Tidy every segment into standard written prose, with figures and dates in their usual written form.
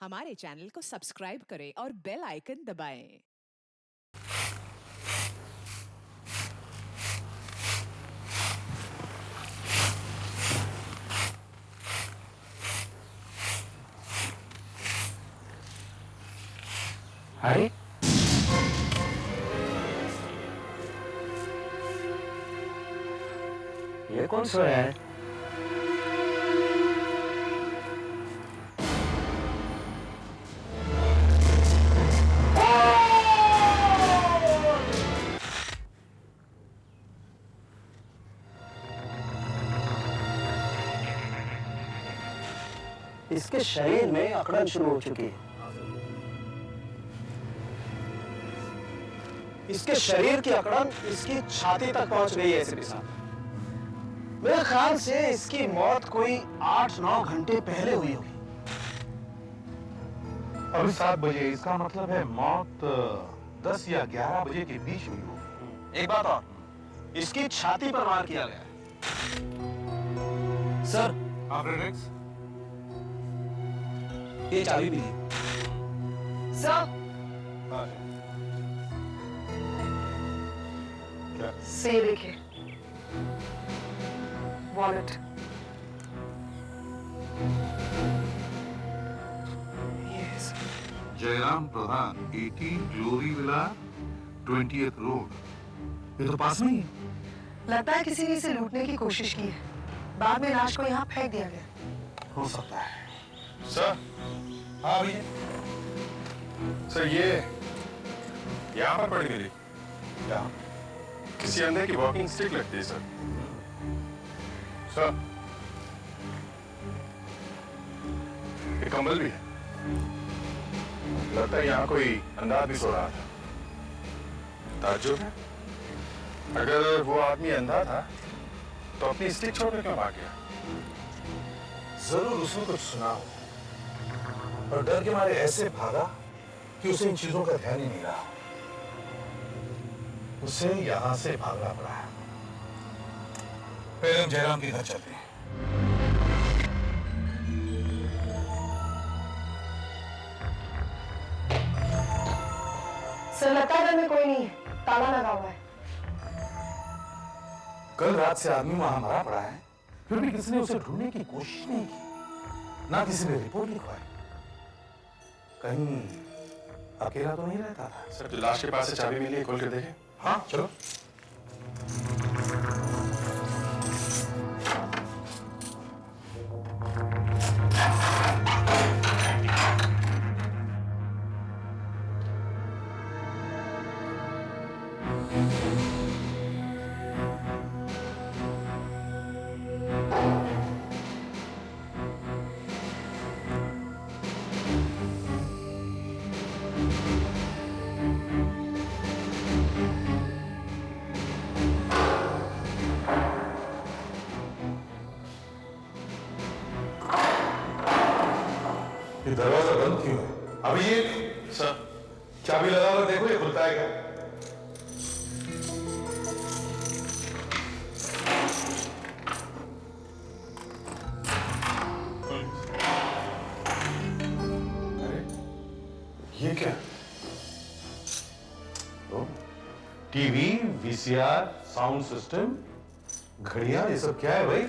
हमारे चैनल को सब्सक्राइब करें और बेल आइकन दबाएं। अरे ये कौन सोया है? इसके शरीर में अकड़न शुरू हो चुकी है। इसके शरीर की अकड़न इसकी छाती तक पहुंच गई है एसीपी साहब। मेरे ख्याल से इसकी मौत कोई 8-9 घंटे पहले हुई होगी। अभी 7 बजे, इसका मतलब है मौत 10 या 11 बजे के बीच हुई होगी। एक बात और, इसकी छाती पर वार किया गया है। सर, फ्रेडरिक्स, ये चाबी भी दी। सर, से देखिए वॉलेट। जयराम प्रधान, 18 ग्लोरी विला, 20th रोड। ये तो पास में ही है। लगता है किसी ने इसे लूटने की कोशिश की है। बाद में लाश को यहाँ फेंक दिया गया। हो सकता है। सर, हाँ भैया। सर ये यहाँ पर पड़ी मिली। क्या? किसी अंधे की वॉकिंग स्टिक लगती है सर। सर, ये कंबल भी है। लगता है यहाँ कोई अंधा आदमी सो रहा था। ताज्जुब है, अगर वो आदमी अंधा था तो अपनी स्टिक छोड़कर क्यों भाग गया? जरूर उसने कुछ सुना हो और डर के मारे ऐसे भागा कि उसे इन चीजों का ध्यान ही नहीं रहा। उसे यहां से भागना पड़ा है। पहले हम जयराम के घर चलते हैं। सर, लगता है घर में कोई नहीं है। ताला लगा हुआ है। कल रात से आदमी वहां मरा पड़ा है, फिर भी किसी ने उसे ढूंढने की कोशिश नहीं की, ना किसी ने रिपोर्ट लिखवाई। कहीं अकेला तो नहीं रहता था। सर, जो लाश के पास से चाबी मिली है, खोल के देखें। हाँ चलो। ये दरवाजा बंद क्यों है? अभिजीत, सर, चाबी लगा कर देखो ये खुलता है क्या? अरे ये क्या? ओ, टीवी, वीसीआर, साउंड सिस्टम, घड़ियां, ये सब क्या है भाई?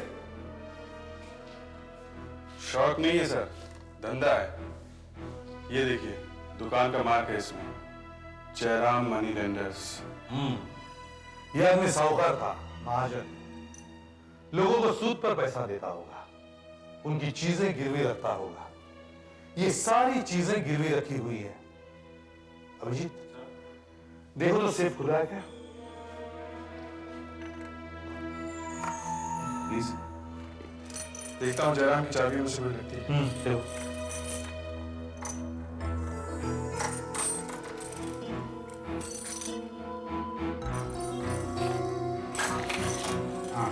शौक नहीं है सर, धंधा है। ये देखिए, दुकान का मार्क है इसमें, जयराम मनी लेंडर्स। यह आदमी साहूकार था, महाजन। लोगों को सूद पर पैसा देता होगा, उनकी चीजें गिरवी रखता होगा। ये सारी चीजें गिरवी रखी हुई है। अभिजीत, देखो तो सेफ खुला है क्या? प्लीज देखता हूँ जयराम की चाबी मुझसे कोई लगती है। चलो। हाँ।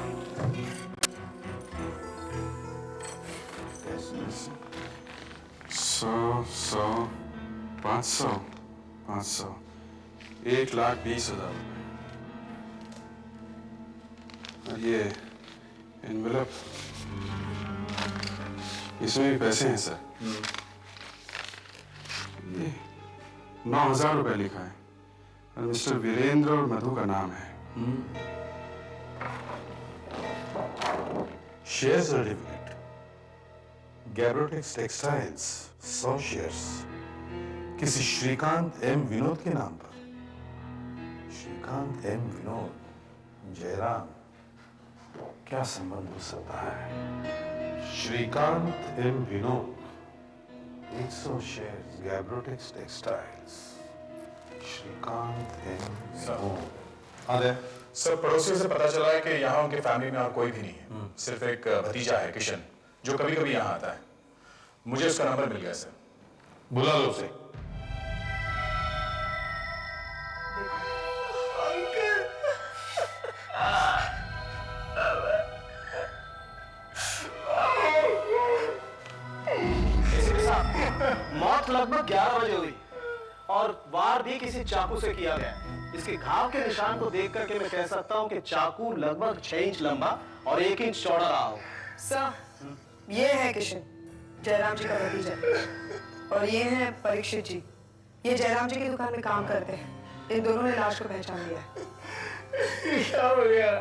100, 500, 1,20,000 रुपए। और ये एनवेलप, इसमें भी पैसे हैं सर। 9,000 रुपए लिखा है और मिस्टर वीरेंद्र और मधु का नाम है। शेयर सर्टिफिकेट गैब्रोटेक्स टेक्सटाइल्स 100 शेयर्स किसी श्रीकांत एम विनोद के नाम पर। श्रीकांत एम विनोद जयराम, क्या संबंध हो सकता है? Srikanth M Vinod 100 shares Gabrotex textiles. Srikanth M Vinod. अरे सर, पड़ोसियों से पता चला है कि यहाँ उनके फैमिली में और कोई भी नहीं है, सिर्फ एक भतीजा है किशन, जो कभी कभी यहाँ आता है। मुझे उसका नंबर मिल गया सर। बुला लो उसे। मौत लगभग 11 बजे हुई और वार भी किसी चाकू से किया गया है। इसके घाव के निशान को देख करके मैं कह सकता हूँ कि चाकू लगभग 6 इंच लंबा और 1 इंच चौड़ा रहा हो। सर, ये है किशन, जयराम जी का भतीजा, और ये है परीक्षित जी। ये जयराम जी की दुकान में काम करते हैं। इन दोनों ने लाश को पहचान लिया है। क्या हो गया?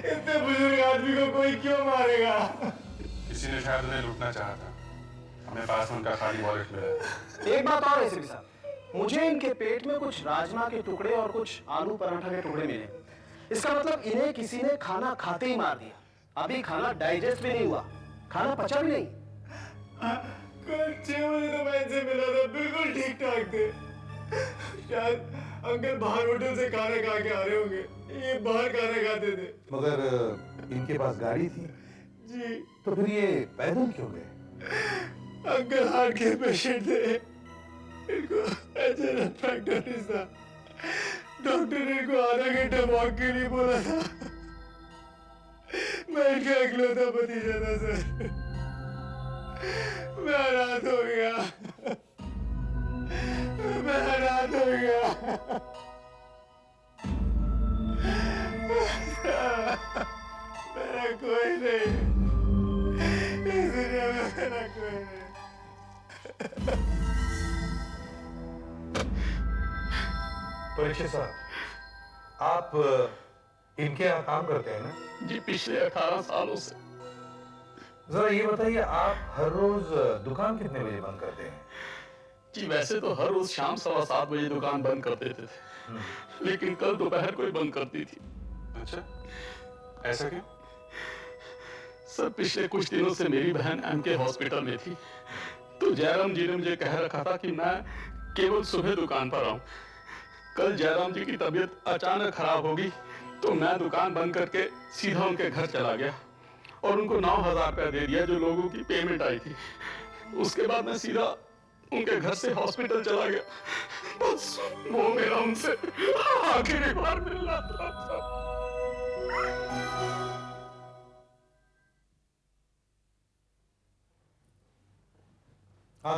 इतने बुजुर्ग आदमी को कोई क्यों मारेगा? किसी ने शायद उन्हें लूटना चाहा था। हमें पास में उनका खाली वॉलेट मिला। एक बात और एसीपी साहब, मुझे इनके पेट में कुछ राजमा के टुकड़े और कुछ आलू पराठा के टुकड़े मिले। इसका मतलब इन्हें किसी ने खाना खाते ही मार दिया। अभी खाना डाइजेस्ट भी नहीं हुआ, खाना पचा भी नहीं। कल 6 बजे तो मैं इनसे मिला था, बिल्कुल ठीक ठाक थे। शायद अंकल बाहर होटल से खाना खा के आ रहे होंगे। ये बाहर खाना खाते थे। मगर इनके पास गाड़ी थी जी। तो फिर ये पैदल क्यों गए? अंकल हार्ट के पेशेंट थे, इनको अचानक फ्रैक्चर था। डॉक्टर ने इनको आधा घंटा वॉक के लिए बोला था। मैं इनका इकलौता भतीजा था सर। मैं अनाथ हो गया। मैं अनाथ हो गया। मेरा कोई नहीं, इस दुनिया में मेरा कोई नहीं। परीक्षित साहब, आप इनके यहाँ काम करते हैं ना? जी, पिछले 18 सालों से। जरा ये बताइए, आप हर रोज दुकान कितने बजे बंद करते हैं? जी, वैसे तो हर रोज शाम 7:15 बजे दुकान बंद कर देते थे, लेकिन कल दोपहर को ही बंद कर दी थी। अच्छा, ऐसा क्यों? सर, पिछले कुछ दिनों से मेरी बहन एमके हॉस्पिटल में थी, तो जयराम जी ने मुझे कह रखा था कि मैं केवल सुबह दुकान पर आऊं। कल जयराम जी की तबीयत अचानक खराब होगी, तो मैं दुकान बंद करके सीधा उनके घर चला गया और उनको 9,000 रुपया दे दिया, जो लोगों की पेमेंट आई थी। उसके बाद मैं सीधा उनके घर से हॉस्पिटल चला गया। बस वो मेरा उनसे आखिरी बार मिलना था। हाँ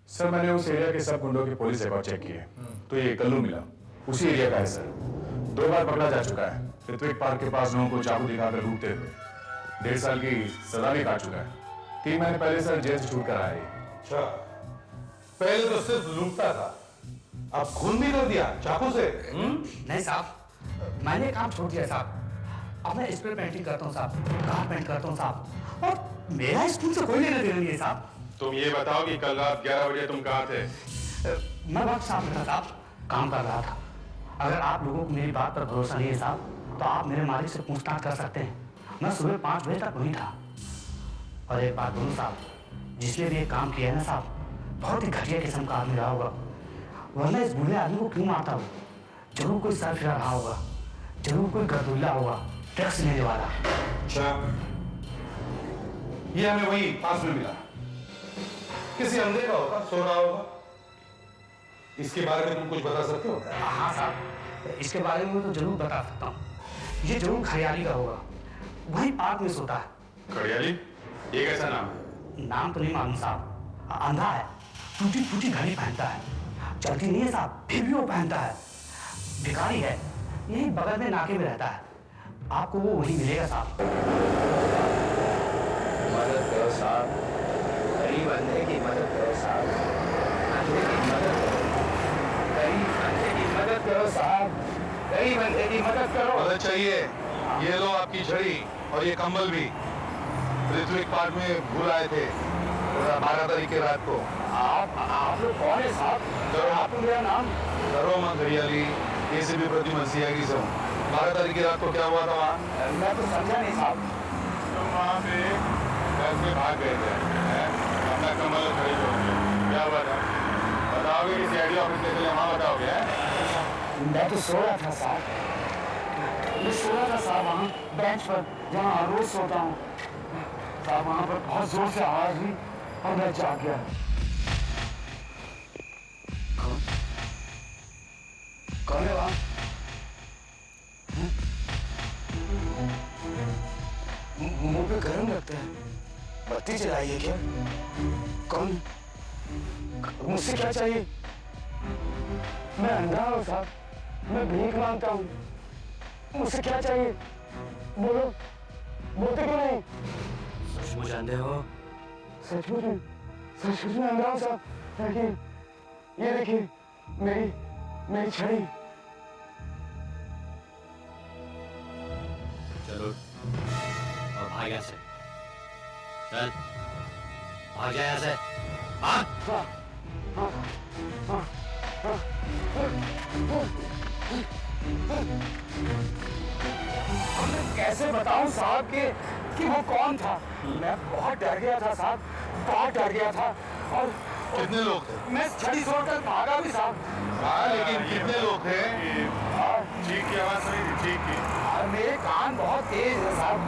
सर, मैंने उस एरिया के सब गुंडों के पुलिस रिकॉर्ड चेक किए, तो ये कल्लू मिला, उसी एरिया का है सर। 2 बार पकड़ा जा चुका है। ऋत्विक पार्क के पास लोगों को चाकू दिखाकर लूटते हुए 1.5 साल की सजा भी काट चुका है। 3 महीने पहले सर जेल से छूट कर आया है। अच्छा, पहले तो सिर्फ लूटता था, अब खून भी कर दिया चाकू से। नहीं साहब, मैंने काम छोड़ दिया साहब। अब मैं स्प्रे पेंटिंग करता हूँ साहब, कार पेंट करता हूँ साहब, और मेरा स्कूल से कोई लेना देना नहीं है साहब। तुम ये बताओ कि कल रात 11 बजे तुम कहाँ थे? मैं वक्त साहब था साहब, काम कर रहा था। अगर आप लोगों को मेरी बात पर भरोसा नहीं है साहब, तो आप मेरे मालिक से पूछताछ कर सकते हैं। मैं सुबह 5 बजे तक वहीं था। और एक बात बोलूँ साहब, जिसने भी ये काम किया है ना साहब, बहुत ही घटिया किस्म का आदमी रहा होगा, वरना इस बूढ़े आदमी को क्यों मारता हो? जरूर कोई सर फिरा रहा होगा, जरूर कोई गरदुल्ला होगा, टैक्स लेने वाला। अच्छा, ये हमें वही पास में मिला, किसी अंधे का होगा, सो रहा होगा। इसके बारे में तुम कुछ बता सकते हो? हाँ साहब, इसके बारे में तो जरूर बता सकता हूँ। ये जरूर खरियाली का होगा, वही पार्क में सोता है। खड़ियाली? ये कैसा नाम है? नाम तो नहीं मालूम साहब, अंधा है, टूटी फूटी घड़ी पहनता है, चलती नहीं है साहब, फिर भी वो पहनता है। भिखारी है, यही बगल में नाके में रहता है। आपको वो वही मिलेगा साहब। मदद करो साहब, गरीब बंदे की मदद करो साहब, अंधे की मदद करो। चाहिए? ये लो आपकी छड़ी और ये कंबल भी। ऋत्विक पार्क में भूल आए थे 12 तारीख की रात को। आप लोग कौन है साहब? डरो आप मेरा नाम? डरो मत घड़ियाली, एसीपी प्रतिमल सियागी से हूँ। 12 तारीख की रात को क्या हुआ था वहाँ? मैं तो समझा नहीं साहब। तो वहाँ पे घर से भाग गए थे, अपना कमल खरीद हो। क्या हुआ था बताओगे? कि सीआईडी ऑफिस के लिए वहाँ बताओगे? मैं तो सो रहा था साहब। मैं सो रहा था साहब वहाँ बेंच पर, जहाँ हर रोज सोता हूँ साहब। वहाँ पर बहुत जोर से आवाज हुई और मैं जाग गया। कौन है वहाँ? मुंह पे गर्म लगता है। बत्ती जलाई है क्या? कौन? मुझसे क्या चाहिए? मैं अंधा हूँ साहब, मैं भीख मांगता हूँ। मुझसे क्या चाहिए? बोलो, बोलते क्यों नहीं? सचमुच अंधे हो? सचमुच में अंधा हूँ साहब। देखिए, ये देखिए मेरी छड़ी। चलो और भाग यहाँ से। चल भाग जा यहाँ से। भाग। कैसे बताऊं साहब कि वो कौन था? मैं बहुत डर गया था साहब, बहुत डर गया था। और कितने लोग थे? मैं छड़ी छोड़कर भागा भी साहब। हाँ, लेकिन कितने लोग थे? चीख की आवाज सुनी थी, चीख की। और मेरे कान बहुत तेज है साहब,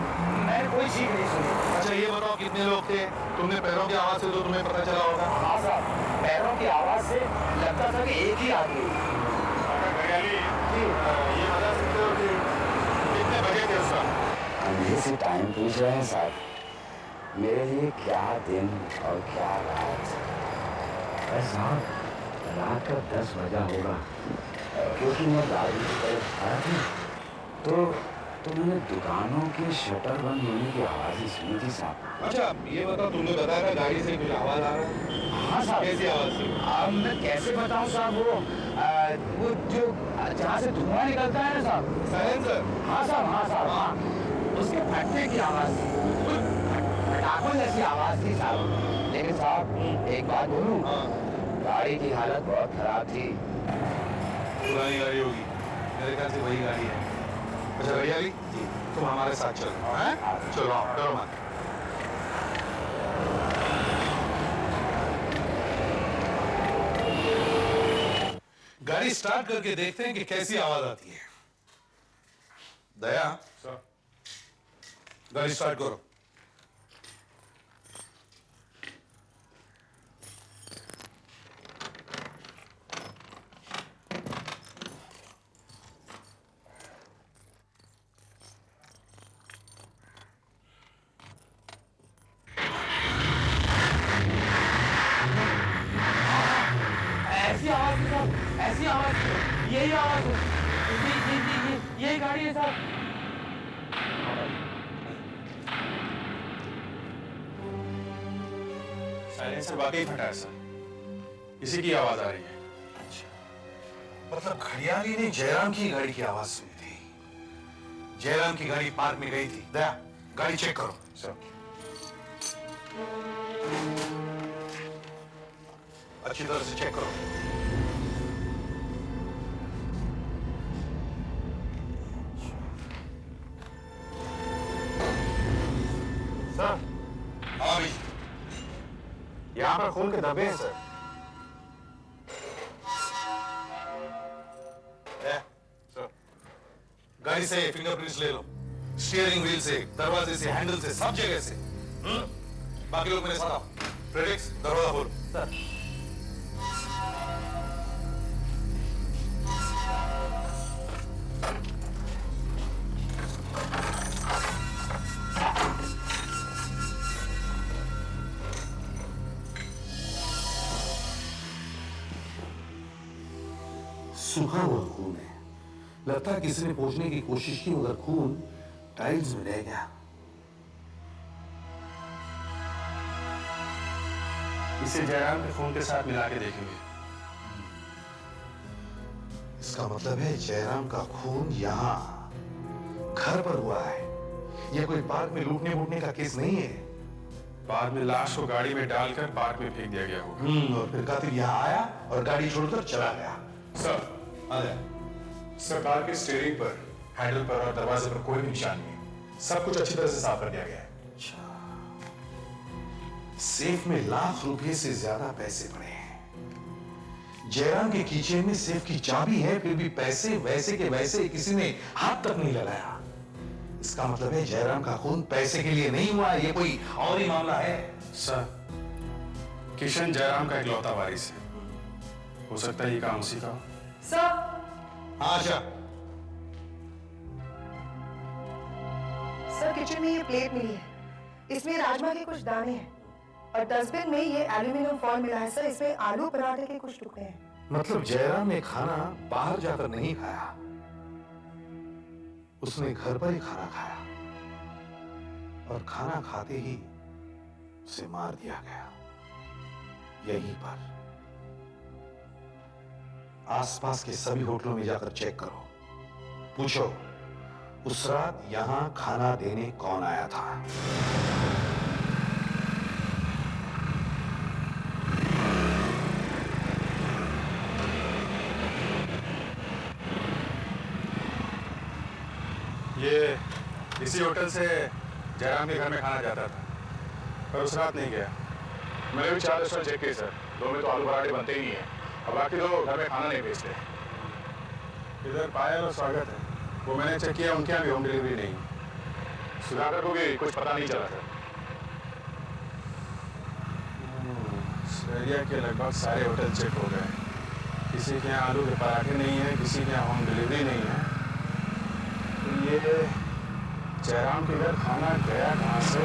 मैंने कोई चीख नहीं सुनी। अच्छा ये बताओ कितने लोग थे? तुमने पैरों की आवाज से तो तुम्हें पता चला होगा। हाँ साहब, पैरों की आवाज से लगता था कि एक ही आदमी। घड़ियाली, ये बता सकते हो कि कितने बजे थे उस वक्त? अंधे से टाइम पूछ रहे हैं साहब। मेरे लिए क्या दिन और क्या रात। अरे साहब, रात का 10 बजा होगा, क्योंकि मैं गाड़ी की तरफ आया था तो मैंने दुकानों के शटर बंद होने की आवाज ही सुनी थी साहब। अच्छा ये बताओ, तुमने बताया था गाड़ी से कुछ आवाज आ रहा है? हाँ साहब। कैसी आवाज थी? अब मैं कैसे बताऊं साहब? वो जो जहाँ से धुआं निकलता है ना साहब। साइलेंसर? हाँ साहब, हाँ साहब, हाँ। उसके फटने की आवाज थी, पटाखों जैसी आवाज थी साहब। लेकिन साहब एक बात बोलूं, गाड़ी की हालत बहुत खराब थी। पुरानी गाड़ी होगी, मेरे ख्याल से वही गाड़ी है। अच्छा घड़ियाली जी, तुम हमारे साथ चलो। हैं? चलो आओ, डरो मत। गाड़ी स्टार्ट करके देखते हैं कि कैसी आवाज आती है। दया, गाड़ी स्टार्ट करो। ऐसी आवाज थी साहब, ऐसी आवाज, यही आवाज है। ये गाड़ी है साहब। साइलेंसर वाकई फटा है सर, इसी की आवाज आ रही है। मतलब घड़ियाली ने जयराम की गाड़ी की आवाज सुनी थी। जयराम की गाड़ी पार्क में गई थी। दया, गाड़ी चेक करो। सर अच्छी तरह से चेक करो। सर, हाँ भाई, यहाँ पर खून के धब्बे हैं सर। सर, गाड़ी से फिंगरप्रिंट्स ले लो, स्टीयरिंग व्हील से, दरवाजे से, हैंडल से, सब जगह से। बाकी लोग मेरे साथ आओ। प्रेडिक्स, दरवाजा खोलो। सर सूखा हुआ खून है। लगता है किसी ने पोंछने की कोशिश की मगर खून टाइल्स में रह गया। इसे जयराम के खून के साथ मिला के देखेंगे। इसका मतलब है जयराम का खून यहाँ घर पर हुआ है। यह कोई पार्क में लूटने वूटने का केस नहीं है। बाद में लाश को गाड़ी में डालकर पार्क में फेंक दिया गया होगा। और फिर कातिल यहाँ आया और गाड़ी छोड़कर चला गया। सर, आ गया। सर कार के स्टीयरिंग पर, हैंडल पर और दरवाजे पर कोई भी निशान नहीं है। सब कुछ अच्छी तरह से साफ कर दिया गया है। सेफ में लाख रुपए से ज्यादा पैसे पड़े हैं। जयराम के कीचेन में सेफ की चाबी है, फिर भी पैसे वैसे के वैसे किसी ने हाथ तक नहीं लगाया। इसका मतलब है जयराम का खून पैसे के लिए नहीं हुआ, ये कोई और ही मामला है। सर, किशन जयराम का इकलौता वारिस है। हो सकता है ये काम उसी का हो। सर, आशा, सर किचन में ये प्लेट मिली है, इसमें राजमा के कुछ दाने हैं और डस्टबिन में ये एल्यूमिनियम फॉइल मिला है। सर, इसमें आलू पराठे के कुछ टुकड़े हैं। मतलब जयराम ने खाना बाहर जाकर नहीं खाया, उसने घर पर ही खाना खाया और खाना खाते ही उसे मार दिया गया यहीं पर। आसपास के सभी होटलों में जाकर चेक करो, पूछो उस रात यहां खाना देने कौन आया था। ये इसी होटल से जयराम के घर में खाना जाता था, पर उस रात नहीं गया। मैंने भी 4 रेस्टोरेंट चेक किए सर, 2 में तो आलू पराठे बनते ही नहीं है और बाकी 2 घर में खाना नहीं बेचते। इधर पायल और स्वागत है, वो मैंने चेक किया, उनके यहाँ भी होम डिलीवरी नहीं। सुधाकर को भी कुछ पता नहीं चला सर। एरिया के लगभग सारे होटल चेक हो गए, किसी के यहाँ आलू के पराठे नहीं है, किसी के यहाँ होम डिलीवरी नहीं है। ये जयराम के घर खाना गया कहां से?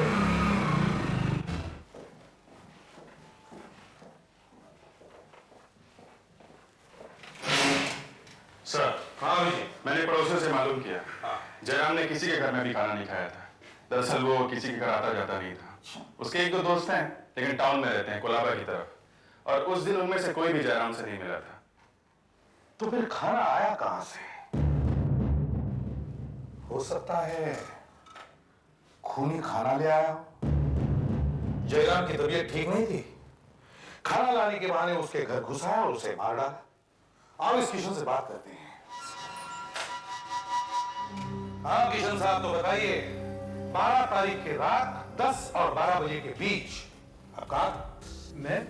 सर, हाँ जी, मैंने पड़ोसियों से मालूम किया, जयराम ने किसी के घर में भी खाना नहीं खाया था। दरअसल वो किसी के घर आता जाता नहीं था। उसके 1-2 दोस्त हैं, लेकिन टाउन में रहते हैं, कोलाबा की तरफ, और उस दिन उनमें से कोई भी जयराम से नहीं मिला था। तो फिर खाना आया कहां से? हो सकता है खूनी खाना ले आया। जयराम की तबीयत ठीक नहीं थी, खाना लाने के बहाने उसके घर घुसाया और उसे मार डाला। आओ इस किशन से बात करते हैं। हाँ किशन साहब, तो बताइए 12 तारीख की रात 10 और 12 बजे के बीच आपका? मैं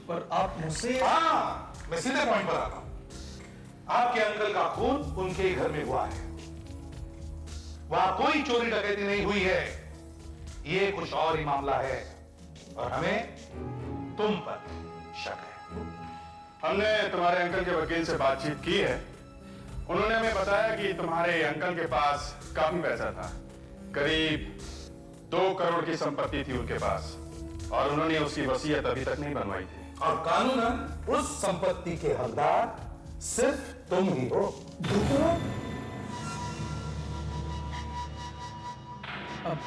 पर आप मुझसे? हाँ, मैं सीधे पॉइंट पर आता हूं। आपके अंकल का खून उनके घर में हुआ है, वहां कोई चोरी डकैती नहीं हुई है, ये कुछ और ही मामला है और हमें तुम पर शक है। हमने तुम्हारे अंकल के वकील से बातचीत की है, उन्होंने हमें बताया कि तुम्हारे अंकल के पास काफी पैसा था, करीब 2 करोड़ की संपत्ति थी उनके पास, और उन्होंने उसकी वसीयत अभी तक नहीं बनवाई थी। और कानूनन उस संपत्ति के हकदार सिर्फ तुम ही हो। अब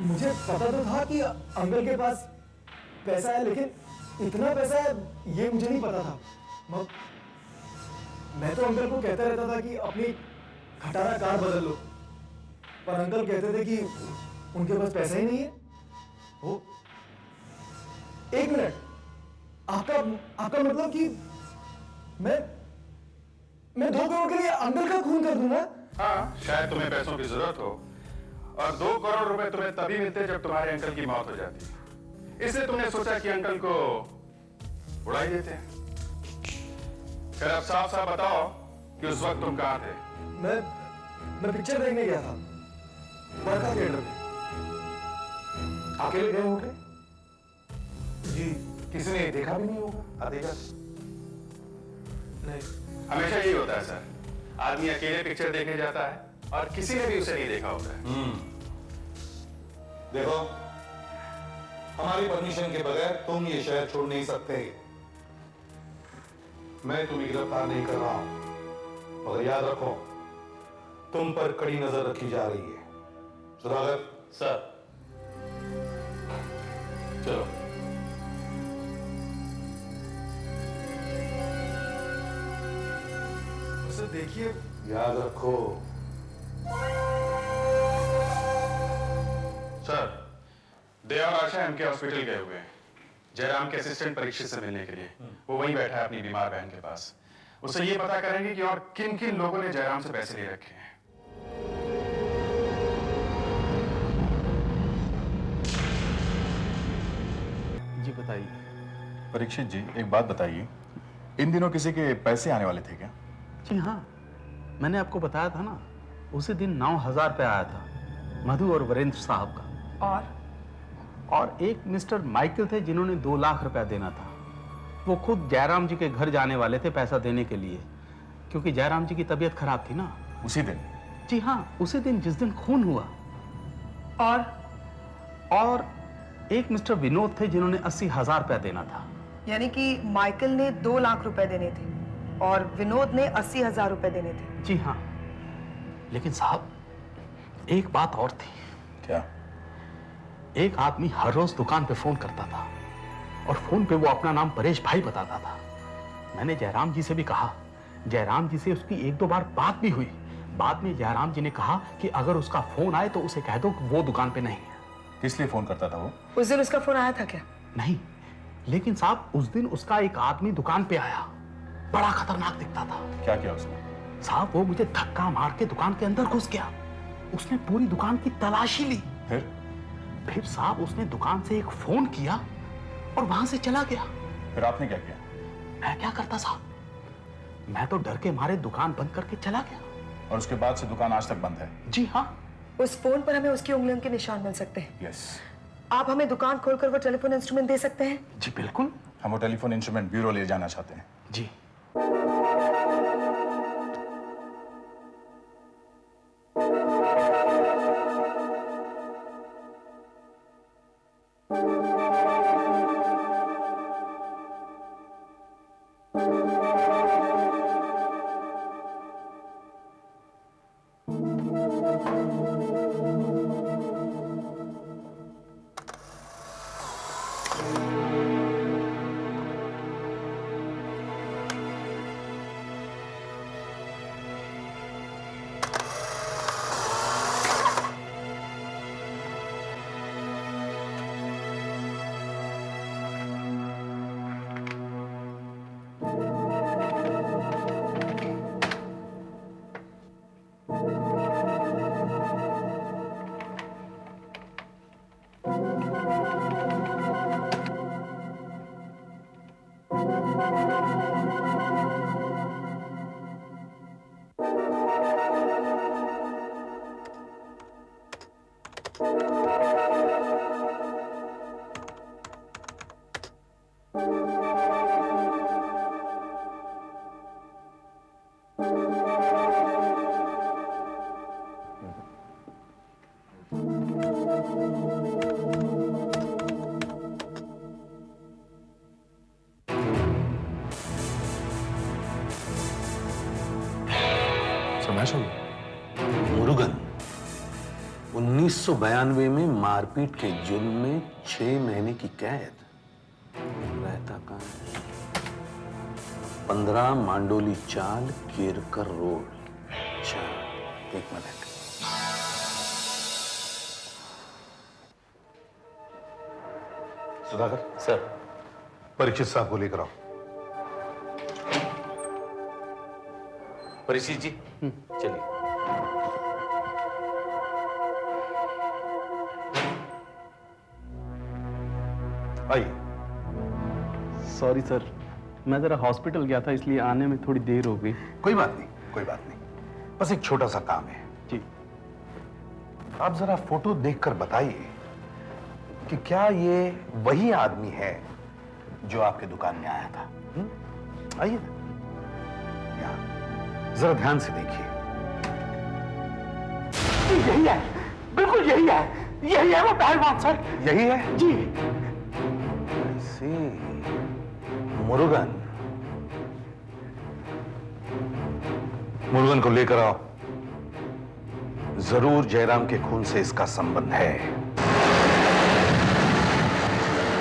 मुझे पता तो था कि अंकल के पास पैसा है, लेकिन इतना पैसा है ये मुझे नहीं पता था। मैं तो अंकल को कहता रहता था कि अपनी खटारा कार बदल लो, पर अंकल कहते थे कि उनके पास पैसा ही नहीं है। वो 1 मिनट, आपका मतलब कि मैं 2 करोड़ के लिए अंकल का खून कर दूंगा? हाँ, शायद तुम्हें पैसों की जरूरत हो, और 2 करोड़ रुपए तुम्हें तभी मिलते जब तुम्हारे अंकल की मौत हो जाती। इसलिए तुमने सोचा कि अंकल को उड़ा ही देते हैं। फिर अब साफ साफ बताओ कि उस वक्त तुम कहाँ थे? मैं पिक्चर देखने गया था, वर्का थिएटर में। अकेले गए होंगे? जी किसी ने देखा भी नहीं होगा आदेगा? नहीं। हमेशा यही होता है सर, आदमी अकेले पिक्चर देखने जाता है और किसी ने भी उसे नहीं देखा होता है। देखो, हमारी परमिशन के बगैर तुम ये शहर छोड़ नहीं सकते। मैं तुम्हें गिरफ्तार नहीं कर रहा हूं, मगर याद रखो तुम पर कड़ी नजर रखी जा रही है। सुधाकर सर, चलो। उसे देखिए। याद रखो दया और आशा एमके हॉस्पिटल गए हुए हैं जयराम के असिस्टेंट परीक्षित से मिलने के लिए। वो वहीं बैठा है अपनी बीमार बहन के पास। उससे ये पता करेंगे कि और किन किन लोगों ने जयराम से पैसे ले रखे हैं। जी बताइए। परीक्षित जी, एक बात बताइए, इन दिनों किसी के पैसे आने वाले थे क्या? जी हाँ, मैंने आपको बताया था ना, उसी दिन 9,000 रुपये आया था मधु और वीरेंद्र साहब का। और एक मिस्टर माइकल थे जिन्होंने 2 लाख रुपया देना था। वो खुद जयराम जी के घर जाने वाले थे पैसा देने के लिए, क्योंकि जयराम जी की तबीयत खराब थी ना। उसी दिन? जी हाँ, उसी दिन जिस दिन खून हुआ। और एक मिस्टर विनोद थे जिन्होंने 80,000 रुपया देना था। यानी कि माइकल ने 2 लाख रुपए देने थे और विनोद ने 80,000 रुपए देने थे। जी हाँ, लेकिन साहब एक बात और थी। क्या? एक आदमी हर रोज दुकान पे फोन करता था और फोन पे वो अपना नाम परेश भाई बताता था। मैंने जयराम जी से भी कहा, जयराम जी से उसकी 1-2 बार बात भी हुई। बाद में जयराम जी ने कहा कि अगर उसका फोन आए तो उसे कह दो कि वो दुकान पे नहीं है। किस लिए फोन करता था वो? उस दिन उसका फोन आया था क्या? नहीं, लेकिन साहब उस दिन उसका एक आदमी दुकान पे आया, बड़ा खतरनाक दिखता था। क्या किया उसने? साहब वो मुझे धक्का मार के दुकान के अंदर घुस गया। उसने पूरी दुकान की तलाशी ली। फिर साहब उसने दुकान से एक फोन किया और वहां से चला गया। फिर आपने क्या किया? मैं क्या करता साहब, मैं तो डर के मारे दुकान बंद करके चला गया। और उसके बाद से दुकान आज तक बंद है? जी हाँ। उस फोन पर हमें उसकी उंगलियों के निशान मिल सकते हैं। यस। आप हमें दुकान खोलकर वो टेलीफोन इंस्ट्रूमेंट दे सकते हैं? जी बिल्कुल। हम वो टेलीफोन इंस्ट्रूमेंट ब्यूरो ले जाना चाहते हैं। जी। मुरुगन 1992 में मारपीट के जुर्म में 6 महीने की कैद। रहता कहां है? 15 मांडोली चाल, केरकर रोड। अच्छा, 1 मिनट। सुधाकर सर। परीक्षित साहब को लेकर आओ। परीक्षित जी चलिए। आइए। सॉरी सर, मैं जरा हॉस्पिटल गया था इसलिए आने में थोड़ी देर हो गई। कोई बात नहीं, कोई बात नहीं, बस एक छोटा सा काम है। जी। आप जरा फोटो देखकर बताइए कि क्या ये वही आदमी है जो आपके दुकान में आया था? आइए ना, यहाँ जरा ध्यान से देखिए। यही है, बिल्कुल यही है, यही है वो पहलवान सर। यही है जी। मुरुगन, मुरुगन को लेकर आओ। जरूर जयराम के खून से इसका संबंध है।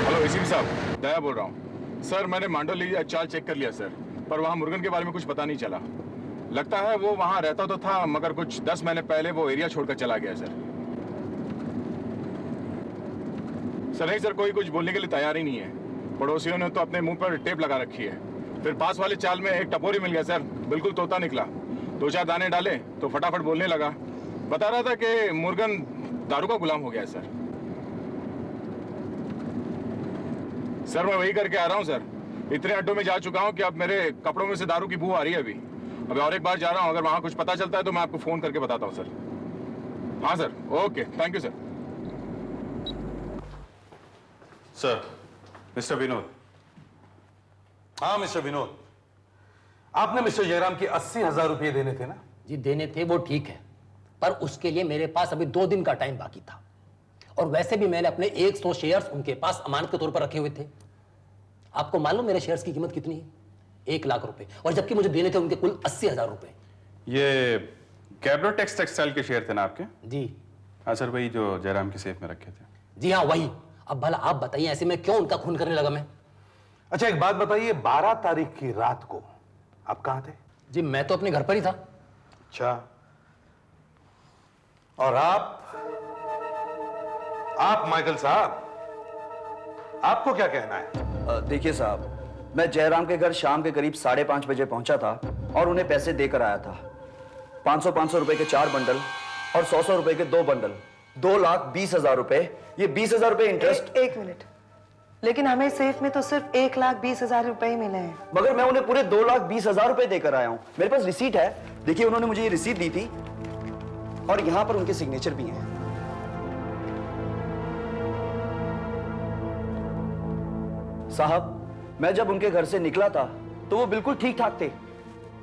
हेलो एसीपी साहब, दया बोल रहा हूँ। सर मैंने मांडोली चाल चेक कर लिया सर, पर वहाँ मुरुगन के बारे में कुछ पता नहीं चला। लगता है वो वहाँ रहता तो था, मगर कुछ 10 महीने पहले वो एरिया छोड़कर चला गया सर। सर नहीं सर, कोई कुछ बोलने के लिए तैयार ही नहीं है। पड़ोसियों ने तो अपने मुंह पर टेप लगा रखी है। फिर पास वाले चाल में एक टपोरी मिल गया सर, बिल्कुल तोता निकला। 2-4 दाने डाले तो फटाफट बोलने लगा। बता रहा था कि मुर्गन दारू का गुलाम हो गया है सर। सर मैं वही करके आ रहा हूँ सर। इतने अड्डों में जा चुका हूँ कि अब मेरे कपड़ों में से दारू की बू आ रही है अभी और एक बार जा रहा हूँ। अगर वहां कुछ पता चलता है तो मैं आपको फोन करके बताता हूँ सर। हाँ sir, okay, thank you sir. Sir, mister Vinod. हाँ मिस्टर विनोद, आपने मिस्टर जयराम की 80,000 रुपये देने थे ना? जी देने थे, वो ठीक है, पर उसके लिए मेरे पास अभी 2 दिन का टाइम बाकी था। और वैसे भी मैंने अपने 100 शेयर्स उनके पास अमानत के तौर पर रखे हुए थे। आपको मालूम मेरे शेयर्स की कीमत कितनी है? 1 लाख रुपए, और जबकि मुझे देने थे उनके कुल 80,000 रुपए। ये कैब्रोटेक्स टेक्सटाइल के शेयर थे ना आपके? जी हाँ सर, वही जो जयराम की सेफ में रखे थे। जी हाँ वही। अब भला आप बताइए, ऐसे में क्यों उनका खून करने लगा मैं? अच्छा एक बात बताइए, 12 तारीख की रात को आप कहां थे? जी मैं तो अपने घर पर ही था। अच्छा, और आप माइकल साहब, आपको क्या कहना है? देखिए साहब, मैं जयराम के घर शाम के करीब 5:30 बजे पहुंचा था और उन्हें पैसे देकर आया था। 500-500 रुपए के 4 बंडल और 100-100 रुपए के 2 बंडल, 2,20,000 रुपए। ये 20,000 रुपए इंटरेस्ट। एक मिनट, लेकिन हमें सेफ में तो सिर्फ 1,20,000 रुपए ही मिले हैं। मगर मैं उन्हें पूरे 2,20,000 रुपए देकर आया हूं। मेरे पास रिसीट है, देखिए उन्होंने मुझे ये रिसीट दी थी और यहां पर उनके सिग्नेचर भी हैं। साहब, मैं जब उनके घर से निकला था तो वो बिल्कुल ठीक ठाक थे।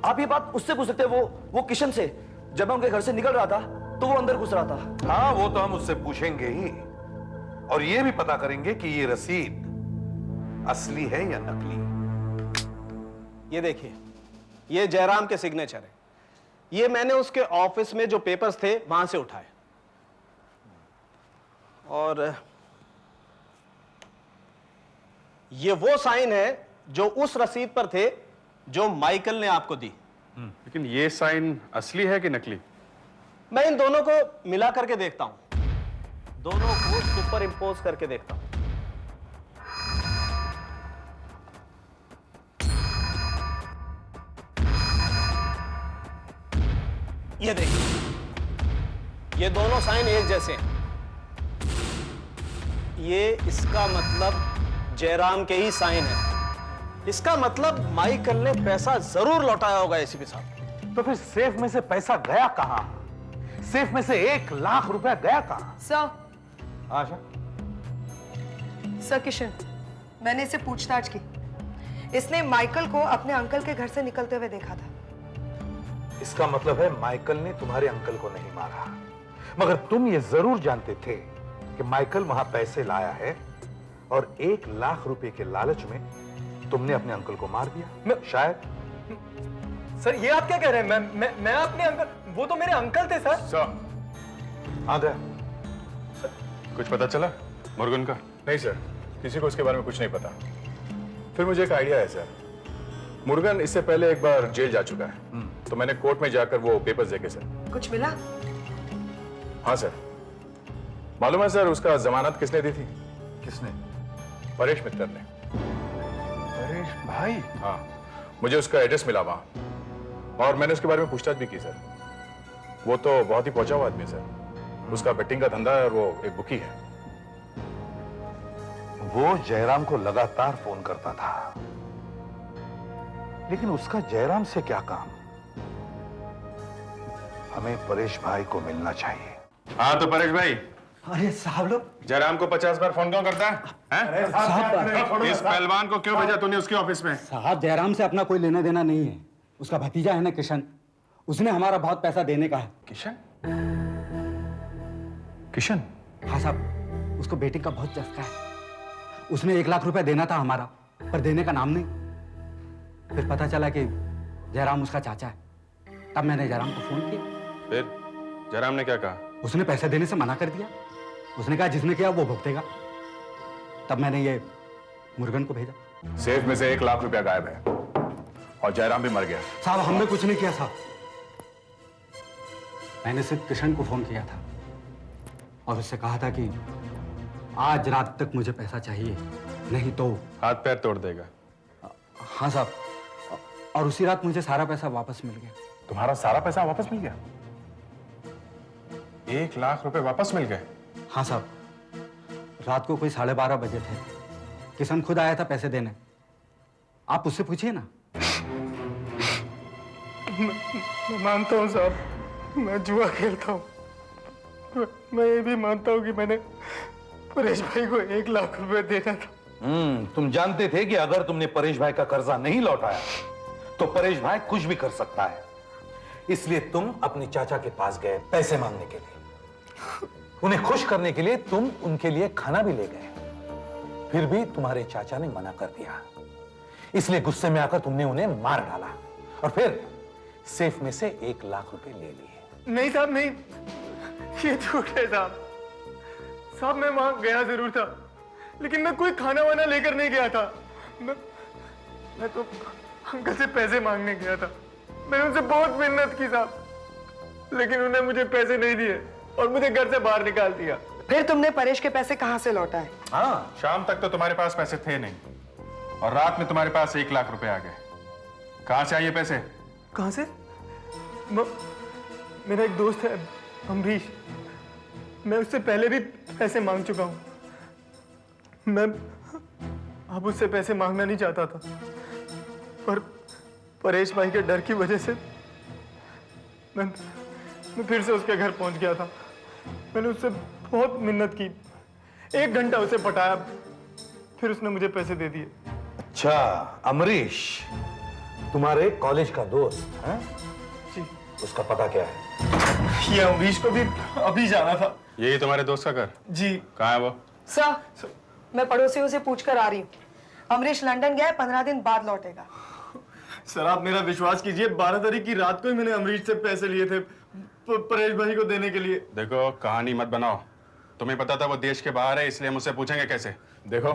आप ये बात उससे पूछ सकते हैं, वो किशन से। जब मैं उनके घर से निकल रहा था तो वो अंदर घुस रहा था। हाँ वो तो हम उससे पूछेंगे ही, और ये भी पता करेंगे कि ये रसीद असली है या नकली। ये देखिए, ये जयराम के सिग्नेचर है। ये मैंने उसके ऑफिस में जो पेपर्स थे वहां से उठाए। और ये वो साइन है जो उस रसीद पर थे जो माइकल ने आपको दी। लेकिन ये साइन असली है कि नकली? मैं इन दोनों को मिला करके देखता हूं, दोनों को सुपर इंपोज करके देखता हूं। ये देखिए, ये दोनों साइन एक जैसे हैं। ये इसका मतलब जयराम के ही साइन है। इसका मतलब माइकल ने पैसा जरूर लौटाया होगा एसीपी साहब। तो फिर सेफ में से पैसा गया कहां? सेफ में से 1 लाख रुपया गया कहां? सर। आशा, सर किशन, मैंने इससे पूछताछ की। इसने माइकल को अपने अंकल के घर से निकलते हुए देखा था। इसका मतलब है माइकल ने तुम्हारे अंकल को नहीं मारा, मगर तुम ये जरूर जानते थे कि माइकल वहां पैसे लाया है और 1 लाख रुपए के लालच में तुमने अपने अंकल को मार दिया। शायद। सर ये आप क्या कह रहे हैं? मैं अपने अंकल, वो तो मेरे अंकल थे सर। सर आ गया। कुछ पता चला मुर्गन का? नहीं सर, किसी को उसके बारे में कुछ नहीं पता। फिर मुझे एक आइडिया है सर। मुर्गन इससे पहले एक बार जेल जा चुका है, तो मैंने कोर्ट में जाकर वो पेपर्स देखे सर। कुछ मिला? हाँ सर, मालूम है सर उसका जमानत किसने दी थी? किसने? परेश मित्तर ने। परेश भाई? हाँ, मुझे उसका एड्रेस मिला वहां और मैंने उसके बारे में पूछताछ भी की सर। वो तो बहुत ही पहुंचा हुआ आदमी है सर। उसका बेटिंग का धंधा है और वो एक बुकी है। वो जयराम को लगातार फोन करता था, लेकिन उसका जयराम से क्या काम? हमें परेश भाई को मिलना चाहिए। हाँ तो परेश भाई, अरे साहब लोग, जयराम को 50 बार फोन क्यों करता है? इस पहलवान को क्यों भेजा तूने उसके ऑफिस में? साहब जयराम से अपना कोई लेना देना नहीं है। उसका भतीजा है ना किशन, उसने हमारा बहुत पैसा देने का है। किशन? किशन? हाँ साहब, उसको बेटिंग का बहुत चस्का है। उसने 1 लाख रुपए देना था हमारा, पर देने का नाम नहीं। फिर पता चला कि जयराम उसका चाचा है। तब मैंने जयराम को फोन किया। फिर जयराम ने क्या कहा? उसने पैसे देने से मना कर दिया। उसने कहा जिसने किया वो भुगतेगा। तब मैंने ये मुर्गन को भेजा। सेफ में से 1 लाख रुपया गायब है और जयराम भी मर गया। साहब हमने कुछ नहीं किया साहब। मैंने सिर्फ किशन को फोन किया था और उससे कहा था कि आज रात तक मुझे पैसा चाहिए, नहीं तो हाथ पैर तोड़ देगा। हाँ साहब, और उसी रात मुझे सारा पैसा वापस मिल गया। तुम्हारा सारा पैसा वापस मिल गया? 1 लाख रुपए वापस मिल गए? हाँ साहब, रात को कोई 12:30 बजे थे, किशन खुद आया था पैसे देने। आप उससे पूछिए ना। मैं मानता हूँ साहब, मैं जुआ खेलता हूँ। मैं ये भी मानता हूँ कि मैंने परेश भाई को 1 लाख रुपए देना था। तुम जानते थे कि अगर तुमने परेश भाई का कर्जा नहीं लौटाया तो परेश भाई कुछ भी कर सकता है, इसलिए तुम अपने चाचा के पास गए पैसे मांगने के लिए। उन्हें खुश करने के लिए तुम उनके लिए खाना भी ले गए, फिर भी तुम्हारे चाचा ने मना कर दिया, इसलिए गुस्से में आकर तुमने उन्हें मार डाला और फिर सेफ में से 1 लाख रुपए ले लिए। नहीं साहब, नहीं, ये झूठ है साहब। साहब मैं वहां गया जरूर था, लेकिन मैं कोई खाना वाना लेकर नहीं गया था। मैं तो अंकल से पैसे मांगने गया था। मैंने उनसे बहुत मिन्नत की साहब, लेकिन उन्हें मुझे पैसे नहीं दिए और मुझे घर से बाहर निकाल दिया। फिर तुमने परेश के पैसे कहाँ से लौटाए? हाँ, शाम तक तो तुम्हारे पास पैसे थे नहीं और रात में तुम्हारे पास 1 लाख रुपए आ गए। कहाँ से आए पैसे? कहाँ से? मेरा एक दोस्त है अमरीश, मैं उससे पहले भी पैसे मांग चुका हूँ। मैं अब उससे पैसे मांगना नहीं चाहता था, पर परेश भाई के डर की वजह से मैं फिर से उसके घर पहुंच गया था। मैंने उससे बहुत मिन्नत की, 1 घंटा उसे पटाया, फिर उसने मुझे पैसे दे दिए। अच्छा, अमरीश तुम्हारे कॉलेज का दोस्त है? जी। उसका पता क्या है? ये अमरीश को भी अभी जाना था। यही तुम्हारे दोस्त का घर? जी। कहाँ है वो? सर, मैं पड़ोसियों से पूछकर आ रही हूँ। अमरीश लंदन गया है, 15 दिन बाद लौटेगा। सर आप मेरा विश्वास कीजिए, 12 तारीख की रात को ही मैंने अमरीश से पैसे लिए थे परेश भाई को देने के लिए। देखो, कहानी मत बनाओ। तुम्हें पता था वो देश के बाहर है, इसलिए मुझसे पूछेंगे कैसे? देखो,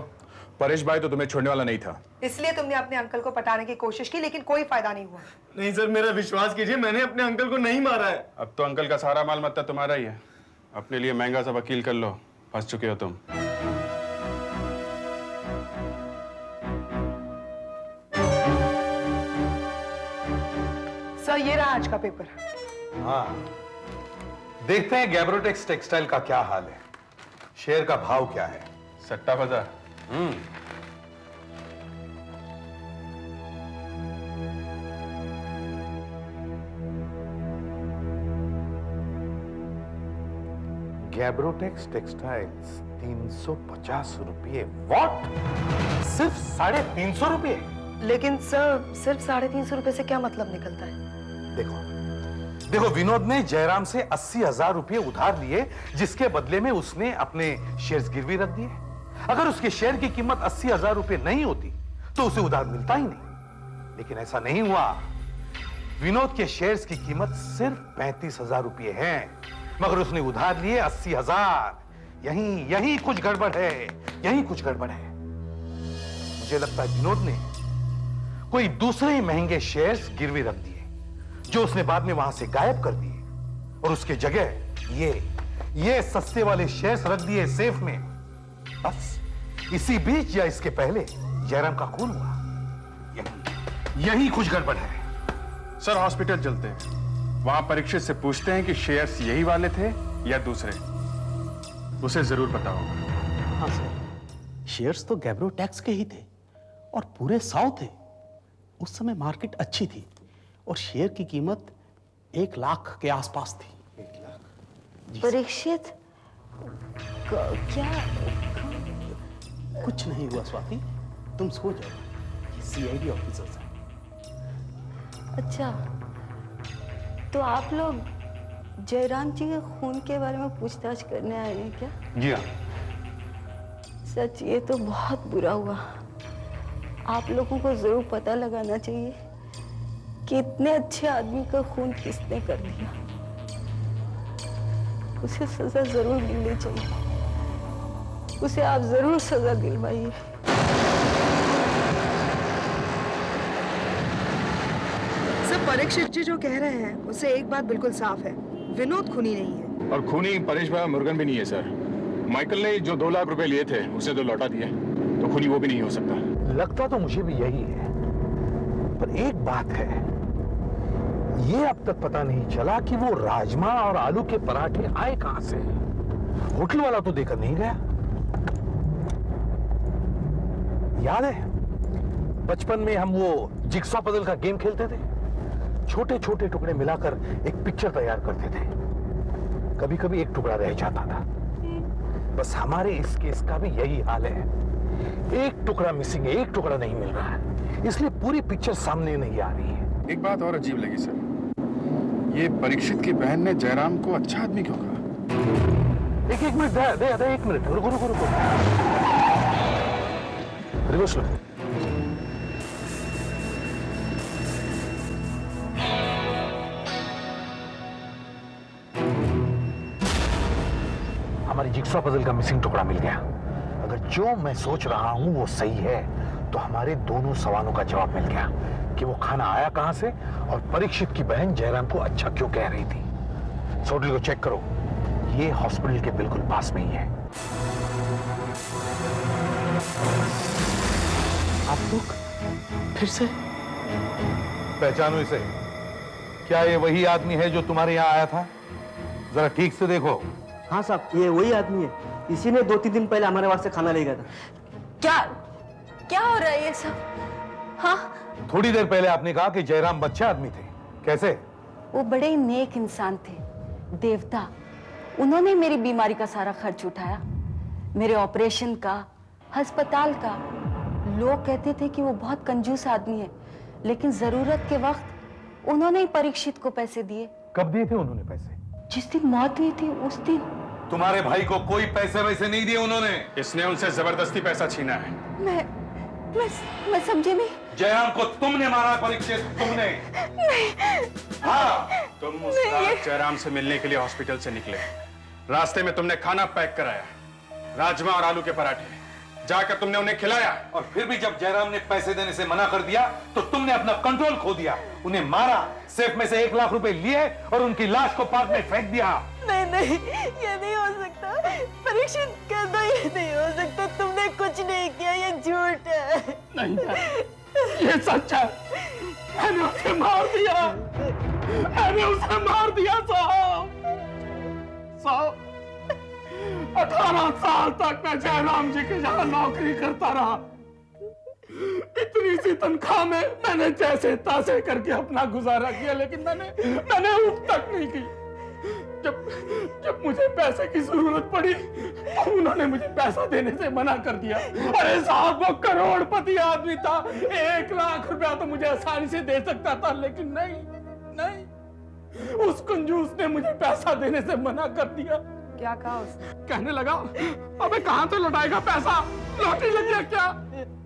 परेश भाई तो तुम्हें छोड़ने वाला नहीं था, इसलिए तुमने अपने अंकल को पटाने की कोशिश की, लेकिन कोई फायदा नहीं हुआ। नहीं सर, मेरा विश्वास कीजिए, मैंने अपने अंकल को नहीं मारा है। अब तो अंकल का सारा माल मतलब तुम्हारा ही है। अपने लिए महंगा सा वकील कर लो, फंस चुके हो तुम। सर ये रहा आज का पेपर। हाँ, देखते हैं गैब्रोटेक्स टेक्सटाइल का क्या हाल है, शेयर का भाव क्या है। सट्टा बाजार। गैब्रोटेक्स टेक्सटाइल्स 350 रुपये। व्हाट? सिर्फ 350 रुपये? लेकिन सर सिर्फ 350 रुपए से क्या मतलब निकलता है? देखो, विनोद ने जयराम से 80,000 रुपये उधार लिए, जिसके बदले में उसने अपने शेयर्स गिरवी रख दिए। अगर उसके शेयर की कीमत 80,000 रुपये नहीं होती तो उसे उधार मिलता ही नहीं, लेकिन ऐसा नहीं हुआ। विनोद के शेयर्स की कीमत सिर्फ 35,000 रुपये है, मगर उसने उधार लिए 80,000। यही कुछ गड़बड़ है, यही कुछ गड़बड़ है। मुझे लगता है विनोद ने कोई दूसरे ही महंगे शेयर्स गिरवी रख दिए, जो उसने बाद में वहां से गायब कर दिए, और उसके जगह ये सस्ते वाले शेयर्स रख दिए सेफ में। बस इसी बीच या इसके पहले जयराम का खून हुआ। यही कुछ गड़बड़ है। सर हॉस्पिटल चलते हैं, वहां परीक्षित से पूछते हैं कि शेयर्स यही वाले थे या दूसरे। उसे जरूर पता होगा। हाँ सर, शेयर्स तो गैब्रोटेक्स के ही थे और पूरे 100 थे। उस समय मार्केट अच्छी थी और शेयर की कीमत 1 लाख के आसपास थी। 1 लाख? परीक्षित क्या? कुछ नहीं हुआ स्वाति, तुम सो जाओ। ये सीआईडी ऑफिसर्स हैं। अच्छा, तो आप लोग जयराम जी के खून के बारे में पूछताछ करने आए हैं क्या? जी हाँ। सच, ये तो बहुत बुरा हुआ। आप लोगों को जरूर पता लगाना चाहिए कि इतने अच्छे आदमी का खून किसने कर दिया। उसे सजा जरूर मिलनी चाहिए। उसे आप जरूर सजा दिलवाइए। सब परीक्षित जी जो कह रहे हैं उससे एक बात बिल्कुल साफ है, विनोद खूनी नहीं है। और खूनी परेश भाई मुर्गन भी नहीं है सर। माइकल ने जो 2 लाख रुपए लिए थे उसे तो लौटा दिए, तो खूनी वो भी नहीं हो सकता। लगता तो मुझे भी यही है, पर एक बात है, ये अब तक पता नहीं चला कि वो राजमा और आलू के पराठे आए कहां से। होटल वाला तो देकर नहीं गया। याद है बचपन में हम वो जिग्सॉ पजल का गेम खेलते थे, छोटे छोटे टुकड़े मिलाकर एक पिक्चर तैयार करते थे। कभी कभी एक टुकड़ा रह जाता था। बस हमारे इस केस का भी यही हाल है, एक टुकड़ा मिसिंग है, एक टुकड़ा नहीं मिल रहा है, इसलिए पूरी पिक्चर सामने नहीं आ रही है। एक बात और अजीब लगी सर, ये परीक्षित की बहन ने जयराम को अच्छा आदमी क्यों कहा? एक मिनट दे, एक मिनट रुको। रिवर्स लो। हमारी जिग्सॉ पजल का मिसिंग टुकड़ा मिल गया। अगर जो मैं सोच रहा हूं वो सही है, तो हमारे दोनों सवालों का जवाब मिल गया कि वो खाना आया कहां से और परीक्षित की बहन जयराम को अच्छा क्यों कह रही थी। होटल को चेक करो, ये हॉस्पिटल के बिल्कुल पास में ही है। आप लोग फिर से? पहचानो इसे। क्या ये वही आदमी है जो तुम्हारे यहाँ आया था? जरा ठीक से देखो। हाँ साहब, ये वही आदमी है। इसी ने 2-3 दिन पहले हमारे वास्ते खाना ले गया था। क्या हो रहा है ये सब? हाँ, थोड़ी देर पहले आपने कहा कि जयराम बच्चे आदमी थे, कैसे? वो बड़े ही नेक इंसान थे, देवता। उन्होंने मेरी बीमारी का सारा खर्च उठाया, मेरे ऑपरेशन का, अस्पताल का। लोग कहते थे कि वो बहुत कंजूस आदमी है, लेकिन जरूरत के वक्त उन्होंने ही परीक्षित को पैसे दिए। कब दिए थे उन्होंने पैसे? जिस दिन मौत हुई थी उस दिन। तुम्हारे भाई को कोई पैसे वैसे नहीं दिए उन्होंने। इसने उनसे जबरदस्ती पैसा छीना है। मैं समझी नहीं। जयराम को तुमने मारा परीक्षित, तुमने? नहीं। हाँ, तुम उस रात जयराम से मिलने के लिए हॉस्पिटल से निकले। रास्ते में तुमने खाना पैक कराया, राजमा और आलू के पराठे। जाकर तुमने उन्हें खिलाया, और फिर भी जब जयराम ने पैसे देने से मना कर दिया तो तुमने अपना कंट्रोल खो दिया, उन्हें मारा, सेफ में से 1 लाख रुपए लिए और उनकी लाश को पार्क में फेंक दिया। नहीं, ये नहीं हो सकता। परीक्षित कहना ये नहीं हो सकता। तुमने कुछ नहीं किया, ये झूठ है। नहीं, ये सच है। मैंने उसे मार दिया साहब। 18 साल तक मैं जयराम जी के यहाँ नौकरी करता रहा। इतनी सी तनख्वाह में मैंने जैसे तैसे करके अपना गुजारा किया, लेकिन मैंने उफ तक नहीं की। जब मुझे पैसे की जरूरत पड़ी तो उन्होंने मुझे पैसा देने से मना कर दिया। अरे साहब, वो करोड़पति आदमी था, 1 लाख रुपया तो मुझे आसानी से दे सकता था, लेकिन नहीं, उस कंजूस ने मुझे पैसा देने से मना कर दिया। क्या कहा उसने? कहने लगा, अबे कहां से लौटाएगा पैसा, लॉटरी लगी है क्या?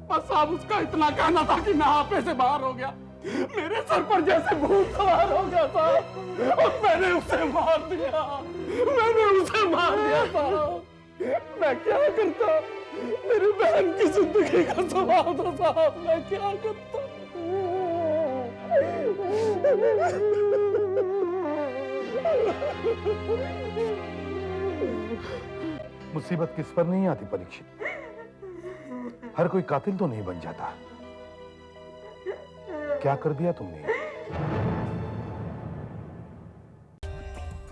बस साहब, उसका इतना कहना था कि मैं आपे से बाहर हो गया। मेरे सर पर जैसे भूत सवार हो गया था और मैंने उसे मार दिया साहब। मैं क्या करता? मेरी बहन की जिंदगी का सवाल था साहब, मैं क्या करता? मुसीबत किस पर नहीं आती परीक्षित? हर कोई कातिल तो नहीं बन जाता। क्या कर दिया तुमने?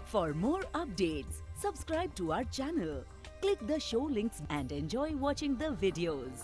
For more updates, subscribe to our channel, click the show links and enjoy watching the videos.